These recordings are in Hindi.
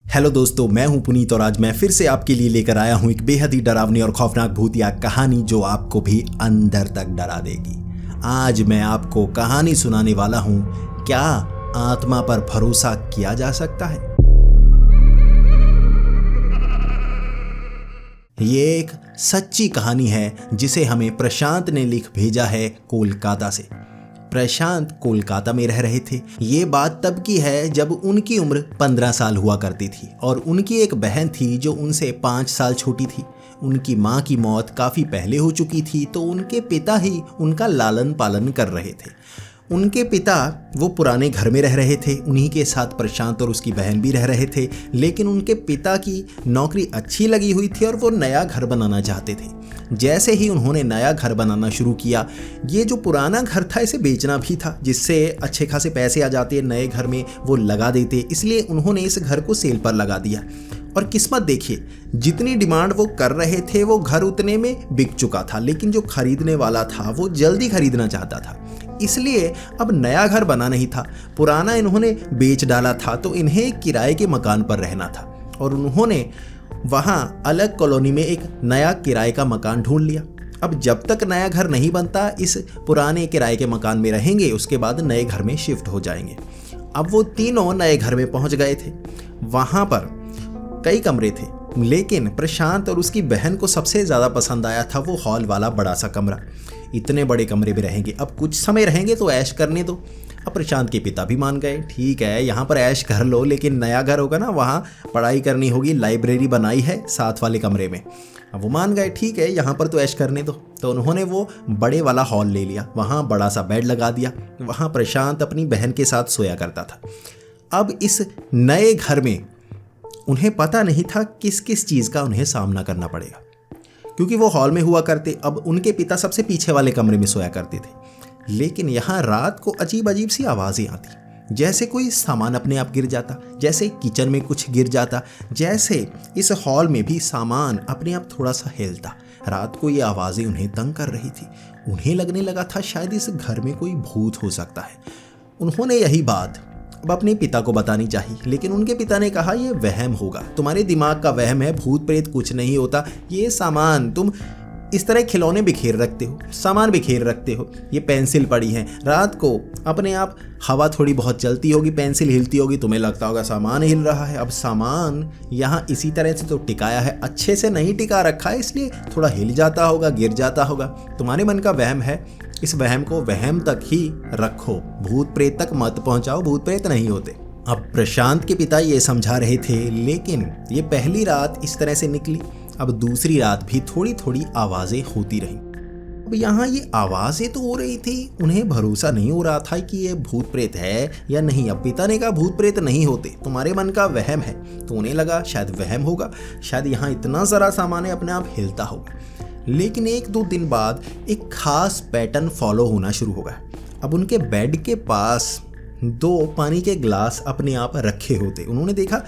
हेलो दोस्तों, मैं हूं पुनीत और आज मैं फिर से आपके लिए लेकर आया हूं एक बेहद ही डरावनी और खौफनाक भूतिया कहानी जो आपको भी अंदर तक डरा देगी। आज मैं आपको कहानी सुनाने वाला हूं, क्या आत्मा पर भरोसा किया जा सकता है। ये एक सच्ची कहानी है जिसे हमें प्रशांत ने लिख भेजा है कोलकाता से। प्रशांत कोलकाता में रह रहे थे। ये बात तब की है जब उनकी उम्र 15 साल हुआ करती थी और उनकी एक बहन थी जो उनसे 5 साल छोटी थी। उनकी माँ की मौत काफ़ी पहले हो चुकी थी तो उनके पिता ही उनका लालन पालन कर रहे थे। उनके पिता वो पुराने घर में रह रहे थे, उन्हीं के साथ प्रशांत और उसकी बहन भी रह रहे थे, लेकिन उनके पिता की नौकरी अच्छी लगी हुई थी और वो नया घर बनाना चाहते थे। जैसे ही उन्होंने नया घर बनाना शुरू किया, ये जो पुराना घर था इसे बेचना भी था, जिससे अच्छे खासे पैसे आ जाते, नए घर में वो लगा देते, इसलिए उन्होंने इस घर को सेल पर लगा दिया। और किस्मत देखिए, जितनी डिमांड वो कर रहे थे वो घर उतने में बिक चुका था, लेकिन जो खरीदने वाला था वो जल्दी खरीदना चाहता था, इसलिए अब नया घर बना नहीं था, पुराना इन्होंने बेच डाला था। तो इन्हें किराए के मकान पर रहना था और उन्होंने वहाँ अलग कॉलोनी में एक नया किराए का मकान ढूंढ लिया। अब जब तक नया घर नहीं बनता इस पुराने किराए के मकान में रहेंगे, उसके बाद नए घर में शिफ्ट हो जाएंगे। अब वो तीनों नए घर में पहुंच गए थे। वहाँ पर कई कमरे थे, लेकिन प्रशांत और उसकी बहन को सबसे ज़्यादा पसंद आया था वो हॉल वाला बड़ा सा कमरा। इतने बड़े कमरे में रहेंगे, अब कुछ समय रहेंगे तो ऐश करने दो। अब प्रशांत के पिता भी मान गए, ठीक है यहाँ पर ऐश कर लो, लेकिन नया घर होगा ना, वहाँ पढ़ाई करनी होगी, लाइब्रेरी बनाई है साथ वाले कमरे में। अब वो मान गए, ठीक है यहाँ पर तो ऐश करने दो। तो उन्होंने वो बड़े वाला हॉल ले लिया, वहाँ बड़ा सा बेड लगा दिया, वहाँ प्रशांत अपनी बहन के साथ सोया करता था। अब इस नए घर में उन्हें पता नहीं था किस किस चीज़ का उन्हें सामना करना पड़ेगा, क्योंकि वो हॉल में हुआ करते। अब उनके पिता सबसे पीछे वाले कमरे में सोया करते थे, लेकिन यहाँ रात को अजीब अजीब सी आवाज़ें आती, जैसे कोई सामान अपने आप गिर जाता, जैसे किचन में कुछ गिर जाता, जैसे इस हॉल में भी सामान अपने आप थोड़ा सा हिलता। रात को ये आवाज़ें उन्हें तंग कर रही थी। उन्हें लगने लगा था शायद इस घर में कोई भूत हो सकता है। उन्होंने यही बात अब अपने पिता को बतानी चाहिए, लेकिन उनके पिता ने कहा यह वहम होगा, तुम्हारे दिमाग का वहम है, भूत प्रेत कुछ नहीं होता। ये सामान तुम इस तरह खिलौने बिखेर रखते हो, सामान बिखेर रखते हो, ये पेंसिल पड़ी है, रात को अपने आप हवा थोड़ी बहुत चलती होगी, पेंसिल हिलती होगी, तुम्हें लगता होगा सामान हिल रहा है। अब सामान यहाँ इसी तरह से तो टिकाया है, अच्छे से नहीं टिका रखा है, इसलिए थोड़ा हिल जाता होगा, गिर जाता होगा। तुम्हारे मन का वहम है, इस वहम को वहम तक ही रखो, भूत प्रेत तक मत पहुंचाओ, भूत प्रेत नहीं होते। अब प्रशांत के पिता ये समझा रहे थे, लेकिन ये पहली रात इस तरह से निकली। अब दूसरी रात भी थोड़ी थोड़ी आवाज़ें होती रहीं। अब यहाँ ये आवाज़ें तो हो रही थी, उन्हें भरोसा नहीं हो रहा था कि ये भूत प्रेत है या नहीं। अब पिता ने कहा भूत प्रेत नहीं होते, तुम्हारे मन का वहम है। तो उन्हें लगा शायद वहम होगा, शायद यहाँ इतना ज़रा सामान है अपने आप हिलता होगा। लेकिन 1-2 दिन बाद एक खास पैटर्न फॉलो होना शुरू हो गया। अब उनके बेड के पास 2 पानी के ग्लास अपने आप रखे होते। उन्होंने देखा,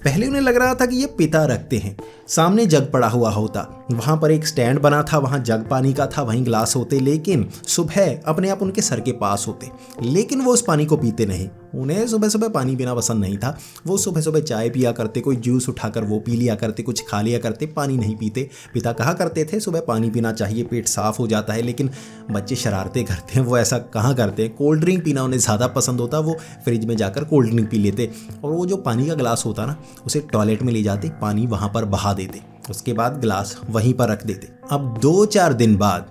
पहले उन्हें लग रहा था कि ये पिता रखते हैं, सामने जग पड़ा हुआ होता, वहाँ पर एक स्टैंड बना था, वहाँ जग पानी का था, वहीं ग्लास होते, लेकिन सुबह अपने आप उनके सर के पास होते। लेकिन वो उस पानी को पीते नहीं, उन्हें सुबह सुबह पानी पीना पसंद नहीं था। वो सुबह सुबह चाय पिया करते, कोई जूस उठाकर वो पी लिया करते, कुछ खा लिया करते, पानी नहीं पीते। पिता कहा करते थे सुबह पानी पीना चाहिए, पेट साफ हो जाता है, लेकिन बच्चे शरारतें करते हैं, वो ऐसा कहाँ करते हैं। कोल्ड ड्रिंक पीना उन्हें ज़्यादा पसंद होता, वो फ्रिज में जाकर कोल्ड ड्रिंक पी लेते और वो जो पानी का ग्लास होता ना, उसे टॉयलेट में ले जाते, पानी वहाँ पर बहा देते, उसके बाद ग्लास वहीं पर रख देते। अब 2-4 दिन बाद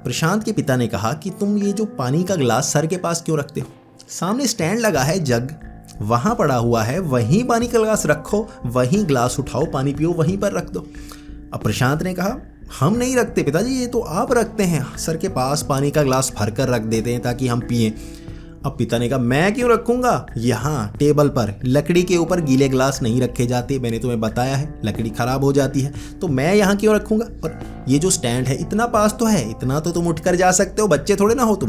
प्रशांत के पिता ने कहा कि तुम ये जो पानी का ग्लास सर के पास क्यों रखते हो, सामने स्टैंड लगा है, जग वहाँ पड़ा हुआ है, वहीं पानी का ग्लास रखो, वहीं ग्लास उठाओ, पानी पियो, वहीं पर रख दो। अब प्रशांत ने कहा हम नहीं रखते पिताजी, ये तो आप रखते हैं, सर के पास पानी का ग्लास भर कर रख देते हैं ताकि हम पिएं। अब पिता ने कहा मैं क्यों रखूंगा, यहाँ टेबल पर लकड़ी के ऊपर गीले ग्लास नहीं रखे जाते, मैंने तुम्हें बताया है लकड़ी खराब हो जाती है, तो मैं यहाँ क्यों रखूंगा। और ये जो स्टैंड है इतना पास तो है, इतना तो तुम उठकर जा सकते हो, बच्चे थोड़े ना हो तुम।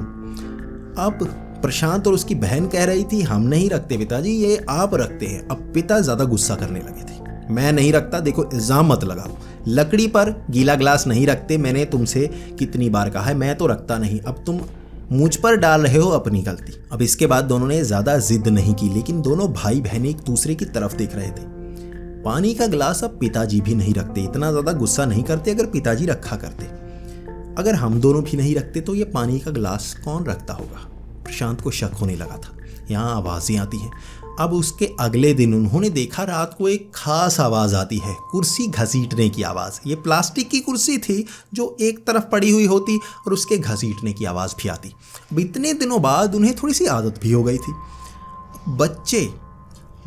अब प्रशांत और उसकी बहन कह रही थी हम नहीं रखते पिताजी, ये आप रखते हैं। अब पिता ज़्यादा गुस्सा करने लगे थे, मैं नहीं रखता, देखो इल्ज़ाम मत लगाओ, लकड़ी पर गीला ग्लास नहीं रखते, मैंने तुमसे कितनी बार कहा है, मैं तो रखता नहीं, अब तुम मुझ पर डाल रहे हो अपनी गलती। अब इसके बाद दोनों ने ज़्यादा जिद नहीं की, लेकिन दोनों भाई बहन एक दूसरे की तरफ देख रहे थे। पानी का गिलास अब पिताजी भी नहीं रखते, इतना ज़्यादा गुस्सा नहीं करते अगर पिताजी रखा करते। अगर हम दोनों भी नहीं रखते तो ये पानी का गिलास कौन रखता होगा? प्रशांत को शक होने लगा था। यहाँ आवाज़ें आती हैं। अब उसके अगले दिन उन्होंने देखा रात को एक खास आवाज़ आती है, कुर्सी घसीटने की आवाज़। ये प्लास्टिक की कुर्सी थी जो एक तरफ पड़ी हुई होती और उसके घसीटने की आवाज़ भी आती। अब इतने दिनों बाद उन्हें थोड़ी सी आदत भी हो गई थी। बच्चे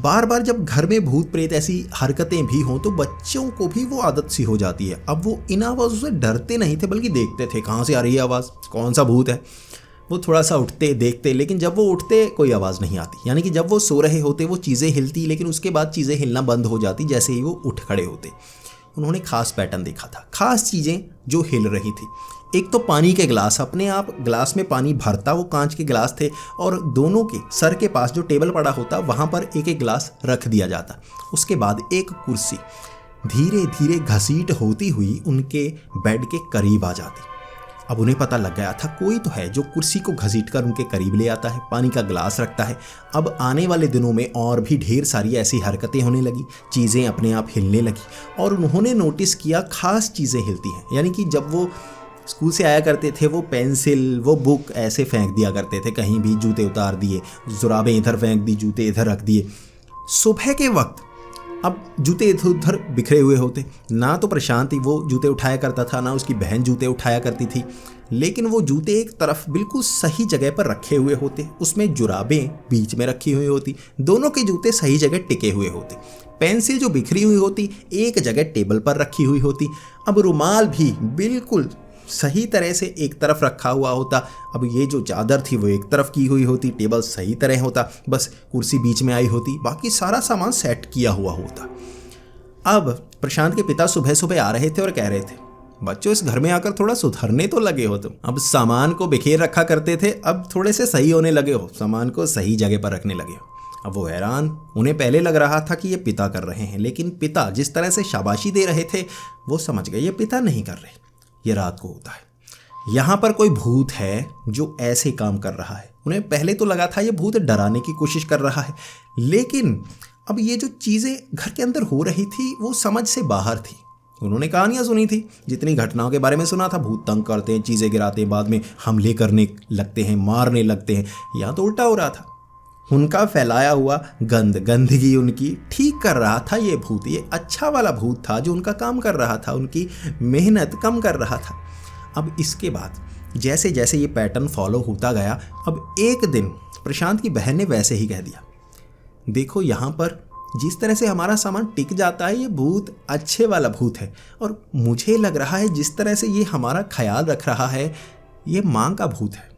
बार बार जब घर में भूत प्रेत ऐसी हरकतें भी हों तो बच्चों को भी वो आदत सी हो जाती है। अब वो इन आवाज़ों से डरते नहीं थे बल्कि देखते थे कहाँ से आ रही है आवाज़, कौन सा भूत है। वो थोड़ा सा उठते देखते, लेकिन जब वो उठते कोई आवाज़ नहीं आती। यानी कि जब वो सो रहे होते वो चीज़ें हिलती, लेकिन उसके बाद चीज़ें हिलना बंद हो जाती जैसे ही वो उठ खड़े होते। उन्होंने खास पैटर्न देखा था, खास चीज़ें जो हिल रही थी। एक तो पानी के गिलास, अपने आप गिलास में पानी भरता, वो कांच के गिलास थे और दोनों के सर के पास जो टेबल पड़ा होता वहाँ पर एक एक गिलास रख दिया जाता। उसके बाद एक कुर्सी धीरे धीरे घसीट होती हुई उनके बेड के करीब आ जाती। अब उन्हें पता लग गया था कोई तो है जो कुर्सी को घसीटकर उनके करीब ले आता है, पानी का गिलास रखता है। अब आने वाले दिनों में और भी ढेर सारी ऐसी हरकतें होने लगी, चीज़ें अपने आप हिलने लगी और उन्होंने नोटिस किया खास चीज़ें हिलती हैं। यानी कि जब वो स्कूल से आया करते थे वो पेंसिल, वो बुक ऐसे फेंक दिया करते थे, कहीं भी जूते उतार दिए, जुराबें इधर फेंक दी, जूते इधर रख दिए। सुबह के वक्त अब जूते इधर उधर बिखरे हुए होते। ना तो प्रशांत ही वो जूते उठाया करता था, ना उसकी बहन जूते उठाया करती थी, लेकिन वो जूते एक तरफ बिल्कुल सही जगह पर रखे हुए होते, उसमें जुराबें बीच में रखी हुई होती, दोनों के जूते सही जगह टिके हुए होते। पेंसिल जो बिखरी हुई होती एक जगह टेबल पर रखी हुई होती। अब रुमाल भी बिल्कुल सही तरह से एक तरफ रखा हुआ होता। अब ये जो चादर थी वो एक तरफ की हुई होती, टेबल सही तरह होता, बस कुर्सी बीच में आई होती, बाकी सारा सामान सेट किया हुआ होता। अब प्रशांत के पिता सुबह सुबह आ रहे थे और कह रहे थे, बच्चों इस घर में आकर थोड़ा सुधरने तो लगे हो तुम। अब सामान को बिखेर रखा करते थे, अब थोड़े से सही होने लगे हो, सामान को सही जगह पर रखने लगे हो। अब वो हैरान, उन्हें पहले लग रहा था कि ये पिता कर रहे हैं, लेकिन पिता जिस तरह से शाबाशी दे रहे थे वो समझ गए ये पिता नहीं कर रहे, ये रात को होता है। यहाँ पर कोई भूत है जो ऐसे काम कर रहा है। उन्हें पहले तो लगा था ये भूत डराने की कोशिश कर रहा है, लेकिन अब ये जो चीज़ें घर के अंदर हो रही थी वो समझ से बाहर थी। उन्होंने कहानियाँ सुनी थी, जितनी घटनाओं के बारे में सुना था, भूत तंग करते हैं, चीज़ें गिराते हैं, बाद में हमले करने लगते हैं, मारने लगते हैं। यहाँ तो उल्टा हो रहा था। उनका फैलाया हुआ गंदगी उनकी ठीक कर रहा था ये भूत। ये अच्छा वाला भूत था जो उनका काम कर रहा था, उनकी मेहनत कम कर रहा था। अब इसके बाद जैसे जैसे ये पैटर्न फॉलो होता गया, अब एक दिन प्रशांत की बहन ने वैसे ही कह दिया, देखो यहाँ पर जिस तरह से हमारा सामान टिक जाता है ये भूत अच्छे वाला भूत है, और मुझे लग रहा है जिस तरह से ये हमारा ख्याल रख रहा है ये माँ का भूत है।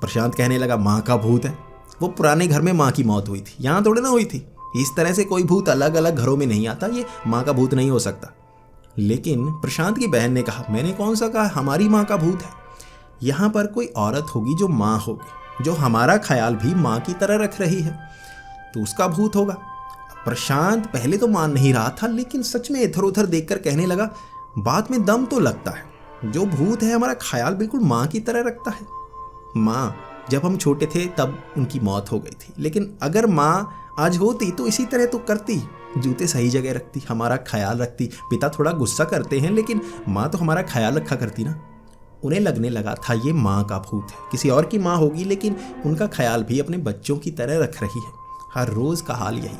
प्रशांत कहने लगा, माँ का भूत है? वो पुराने घर में माँ की मौत हुई थी, यहाँ थोड़ी ना हुई थी। इस तरह से कोई भूत अलग अलग घरों में नहीं आता, ये माँ का भूत नहीं हो सकता। लेकिन प्रशांत की बहन ने कहा, मैंने कौन सा कहा हमारी माँ का भूत है? यहाँ पर कोई औरत होगी जो माँ होगी, जो हमारा ख्याल भी माँ की तरह रख रही है, तो उसका भूत होगा। प्रशांत पहले तो मान नहीं रहा था, लेकिन सच में इधर उधर देखकर कहने लगा, बात में दम तो लगता है। जो भूत है हमारा ख्याल बिल्कुल माँ की तरह रखता है। माँ जब हम छोटे थे तब उनकी मौत हो गई थी, लेकिन अगर माँ आज होती तो इसी तरह तो करती, जूते सही जगह रखती, हमारा ख्याल रखती। पिता थोड़ा गुस्सा करते हैं, लेकिन माँ तो हमारा ख्याल रखा करती ना। उन्हें लगने लगा था ये माँ का भूत है, किसी और की माँ होगी, लेकिन उनका ख्याल भी अपने बच्चों की तरह रख रही है। हर रोज़ का हाल यही।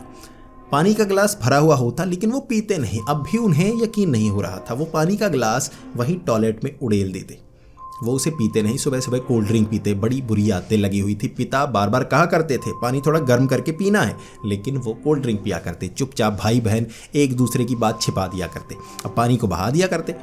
पानी का गिलास भरा हुआ होता, लेकिन वो पीते नहीं। अब भी उन्हें यकीन नहीं हो रहा था। वो पानी का गिलास वहीं टॉयलेट में उड़ेल देते, वो उसे पीते नहीं। सुबह सुबह कोल्ड ड्रिंक पीते, बड़ी बुरी आदतें लगी हुई थी। पिता बार बार कहा करते थे पानी थोड़ा गर्म करके पीना है, लेकिन वो कोल्ड ड्रिंक पिया करते। चुपचाप भाई बहन एक दूसरे की बात छिपा दिया करते, अब पानी को बहा दिया करते।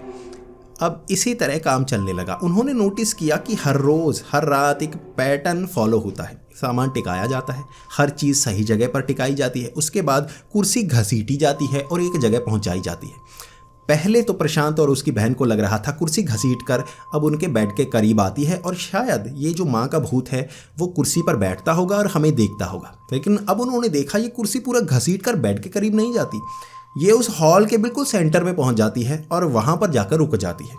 अब इसी तरह काम चलने लगा। उन्होंने नोटिस किया कि हर रोज़ हर रात एक पैटर्न फॉलो होता है। सामान टिकाया जाता है, हर चीज़ सही जगह पर टिकाई जाती है, उसके बाद कुर्सी घसीटी जाती है और एक जगह पहुंचाई जाती है। पहले तो प्रशांत और उसकी बहन को लग रहा था कुर्सी घसीट कर अब उनके बेड के करीब आती है और शायद ये जो माँ का भूत है वो कुर्सी पर बैठता होगा और हमें देखता होगा। लेकिन अब उन्होंने देखा ये कुर्सी पूरा घसीट कर बेड के करीब नहीं जाती, ये उस हॉल के बिल्कुल सेंटर में पहुंच जाती है और वहाँ पर जाकर रुक जाती है।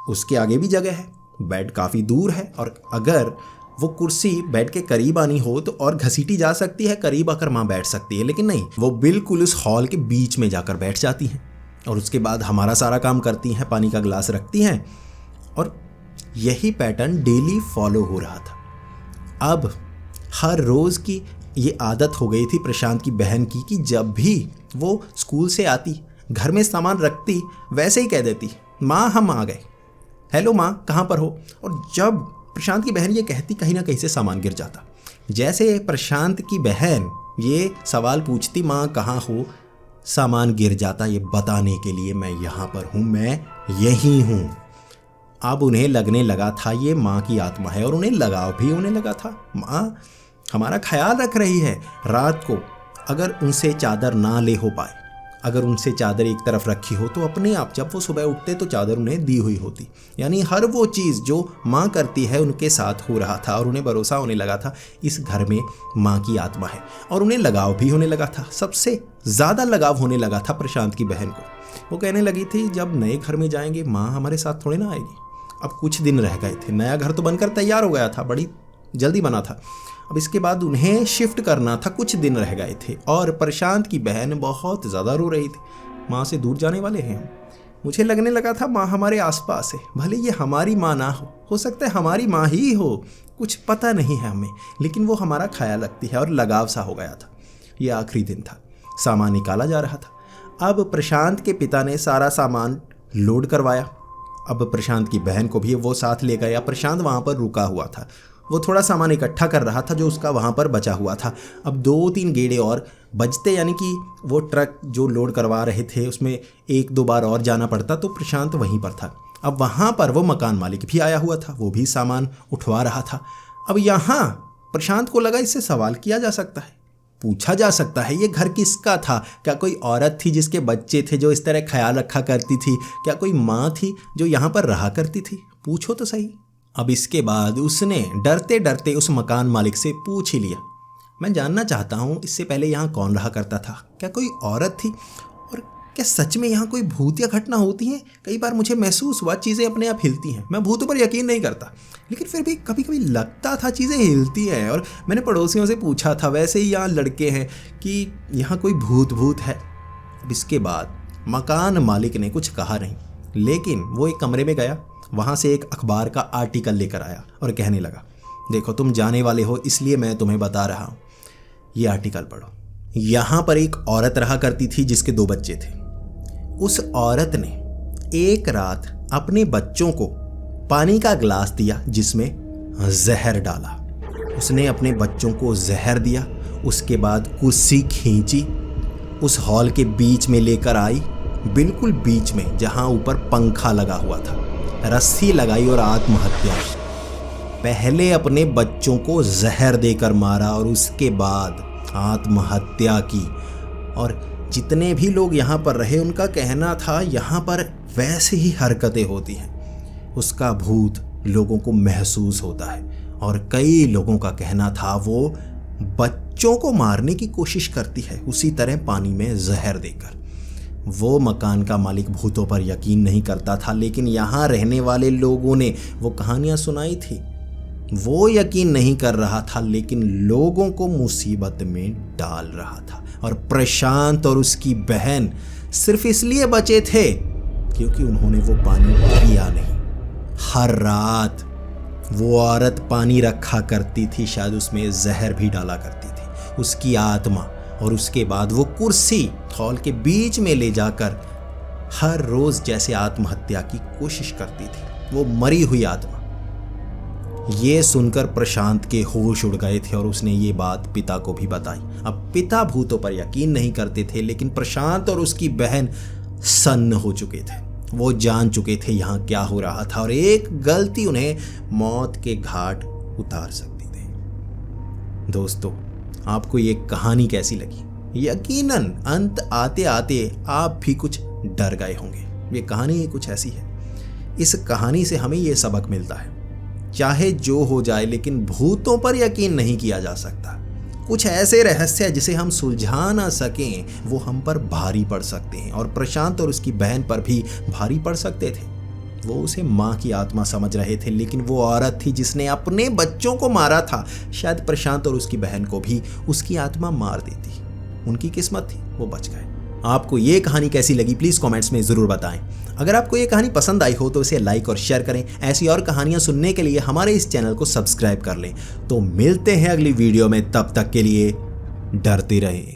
उसके आगे भी जगह है, बेड काफ़ी दूर है, और अगर वो कुर्सी बेड के करीब आनी हो तो और घसीटी जा सकती है, करीब आकर माँ बैठ सकती है, लेकिन नहीं, वो बिल्कुल उस हॉल के बीच में जाकर बैठ जाती हैं और उसके बाद हमारा सारा काम करती हैं, पानी का गिलास रखती हैं। और यही पैटर्न डेली फॉलो हो रहा था। अब हर रोज़ की ये आदत हो गई थी प्रशांत की बहन की कि जब भी वो स्कूल से आती, घर में सामान रखती, वैसे ही कह देती, माँ हम आ गए, हेलो माँ कहाँ पर हो। और जब प्रशांत की बहन ये कहती, कहीं ना कहीं से सामान गिर जाता। जैसे प्रशांत की बहन ये सवाल पूछती, माँ कहाँ हो, सामान गिर जाता, ये बताने के लिए मैं यहाँ पर हूँ, मैं यही हूँ। अब उन्हें लगने लगा था ये माँ की आत्मा है और उन्हें लगाव भी होने लगा था। माँ हमारा ख्याल रख रही है। रात को अगर उनसे चादर ना ले हो पाए, अगर उनसे चादर एक तरफ रखी हो तो अपने आप जब वो सुबह उठते तो चादर उन्हें दी हुई होती। यानी हर वो चीज़ जो माँ करती है उनके साथ हो रहा था और उन्हें भरोसा होने लगा था इस घर में माँ की आत्मा है, और उन्हें लगाव भी होने लगा था। सबसे ज़्यादा लगाव होने लगा था प्रशांत की बहन को। वो कहने लगी थी, जब नए घर में जाएंगे माँ हमारे साथ थोड़े ना आएगी। अब कुछ दिन रह गए थे, नया घर तो बनकर तैयार हो गया था, बड़ी जल्दी बना था। अब इसके बाद उन्हें शिफ्ट करना था, कुछ दिन रह गए थे और प्रशांत की बहन बहुत ज़्यादा रो रही थी, माँ से दूर जाने वाले हैं हम। मुझे लगने लगा था माँ हमारे आसपास है, भले ये हमारी माँ ना हो सकता है हमारी माँ ही हो, कुछ पता नहीं है हमें, लेकिन वो हमारा ख्याल रखती है और लगाव सा हो गया था। ये आखिरी दिन था, सामान निकाला जा रहा था। अब प्रशांत के पिता ने सारा सामान लोड करवाया। अब प्रशांत की बहन को भी वो साथ ले गया। प्रशांत वहाँ पर रुका हुआ था, वो थोड़ा सामान इकट्ठा कर रहा था जो उसका वहाँ पर बचा हुआ था। अब 2-3 गेड़े और बजते, यानी कि वो ट्रक जो लोड करवा रहे थे उसमें 1-2 बार और जाना पड़ता, तो प्रशांत वहीं पर था। अब वहाँ पर वो मकान मालिक भी आया हुआ था, वो भी सामान उठवा रहा था। अब यहाँ प्रशांत को लगा इससे सवाल किया जा सकता है, पूछा जा सकता है ये घर किसका था। क्या कोई औरत थी जिसके बच्चे थे जो इस तरह ख्याल रखा करती थी? क्या कोई माँ थी जो यहाँ पर रहा करती थी? पूछो तो सही। अब इसके बाद उसने डरते डरते उस मकान मालिक से पूछ ही लिया, मैं जानना चाहता हूँ इससे पहले यहाँ कौन रहा करता था? क्या कोई औरत थी? और क्या सच में यहाँ कोई भूतिया घटना होती है? कई बार मुझे महसूस हुआ चीज़ें अपने आप हिलती हैं। मैं भूतों पर यकीन नहीं करता, लेकिन फिर भी कभी कभी लगता था चीज़ें हिलती हैं। और मैंने पड़ोसियों से पूछा था, वैसे ही यहाँ लड़के हैं, कि यहाँ कोई भूत है। अब इसके बाद मकान मालिक ने कुछ कहा नहीं, लेकिन वो एक कमरे में गया, वहाँ से एक अखबार का आर्टिकल लेकर आया और कहने लगा, देखो तुम जाने वाले हो इसलिए मैं तुम्हें बता रहा हूँ, ये आर्टिकल पढ़ो। यहाँ पर एक औरत रहा करती थी जिसके 2 बच्चे थे। उस औरत ने एक रात अपने बच्चों को पानी का गिलास दिया जिसमें जहर डाला। उसने अपने बच्चों को जहर दिया, उसके बाद कुर्सी खींची, उस हॉल के बीच में लेकर आई, बिल्कुल बीच में जहाँ ऊपर पंखा लगा हुआ था, रस्सी लगाई और आत्महत्या। पहले अपने बच्चों को जहर देकर मारा और उसके बाद आत्महत्या की। और जितने भी लोग यहाँ पर रहे उनका कहना था यहाँ पर वैसे ही हरकतें होती हैं, उसका भूत लोगों को महसूस होता है। और कई लोगों का कहना था वो बच्चों को मारने की कोशिश करती है, उसी तरह पानी में जहर देकर। वो मकान का मालिक भूतों पर यकीन नहीं करता था, लेकिन यहाँ रहने वाले लोगों ने वो कहानियाँ सुनाई थी, वो यकीन नहीं कर रहा था, लेकिन लोगों को मुसीबत में डाल रहा था। और प्रशांत और उसकी बहन सिर्फ इसलिए बचे थे क्योंकि उन्होंने वो पानी पिया नहीं। हर रात वो औरत पानी रखा करती थी, शायद उसमें जहर भी डाला करती थी, उसकी आत्मा। और उसके बाद वो कुर्सी हॉल के बीच में ले जाकर हर रोज जैसे आत्महत्या की कोशिश करती थी, वो मरी हुई आत्मा। ये सुनकर प्रशांत के होश उड़ गए थे और उसने ये बात पिता को भी बताई। अब पिता भूतों पर यकीन नहीं करते थे, लेकिन प्रशांत और उसकी बहन सन्न हो चुके थे। वो जान चुके थे यहाँ क्या हो रहा था और एक गलती उन्हें मौत के घाट उतार सकती थी। दोस्तों, आपको ये कहानी कैसी लगी? यकीनन अंत आते आते आप भी कुछ डर गए होंगे। ये कहानी कुछ ऐसी है, इस कहानी से हमें ये सबक मिलता है, चाहे जो हो जाए लेकिन भूतों पर यकीन नहीं किया जा सकता। कुछ ऐसे रहस्य जिसे हम सुलझा ना सकें वो हम पर भारी पड़ सकते हैं, और प्रशांत और उसकी बहन पर भी भारी पड़ सकते थे। वो उसे माँ की आत्मा समझ रहे थे, लेकिन वो औरत थी जिसने अपने बच्चों को मारा था। शायद प्रशांत और उसकी बहन को भी उसकी आत्मा मार देती। उनकी किस्मत थी, वो बच गए। आपको ये कहानी कैसी लगी प्लीज़ कमेंट्स में ज़रूर बताएं। अगर आपको ये कहानी पसंद आई हो तो इसे लाइक और शेयर करें। ऐसी और कहानियाँ सुनने के लिए हमारे इस चैनल को सब्सक्राइब कर लें। तो मिलते हैं अगली वीडियो में, तब तक के लिए डरते रहें।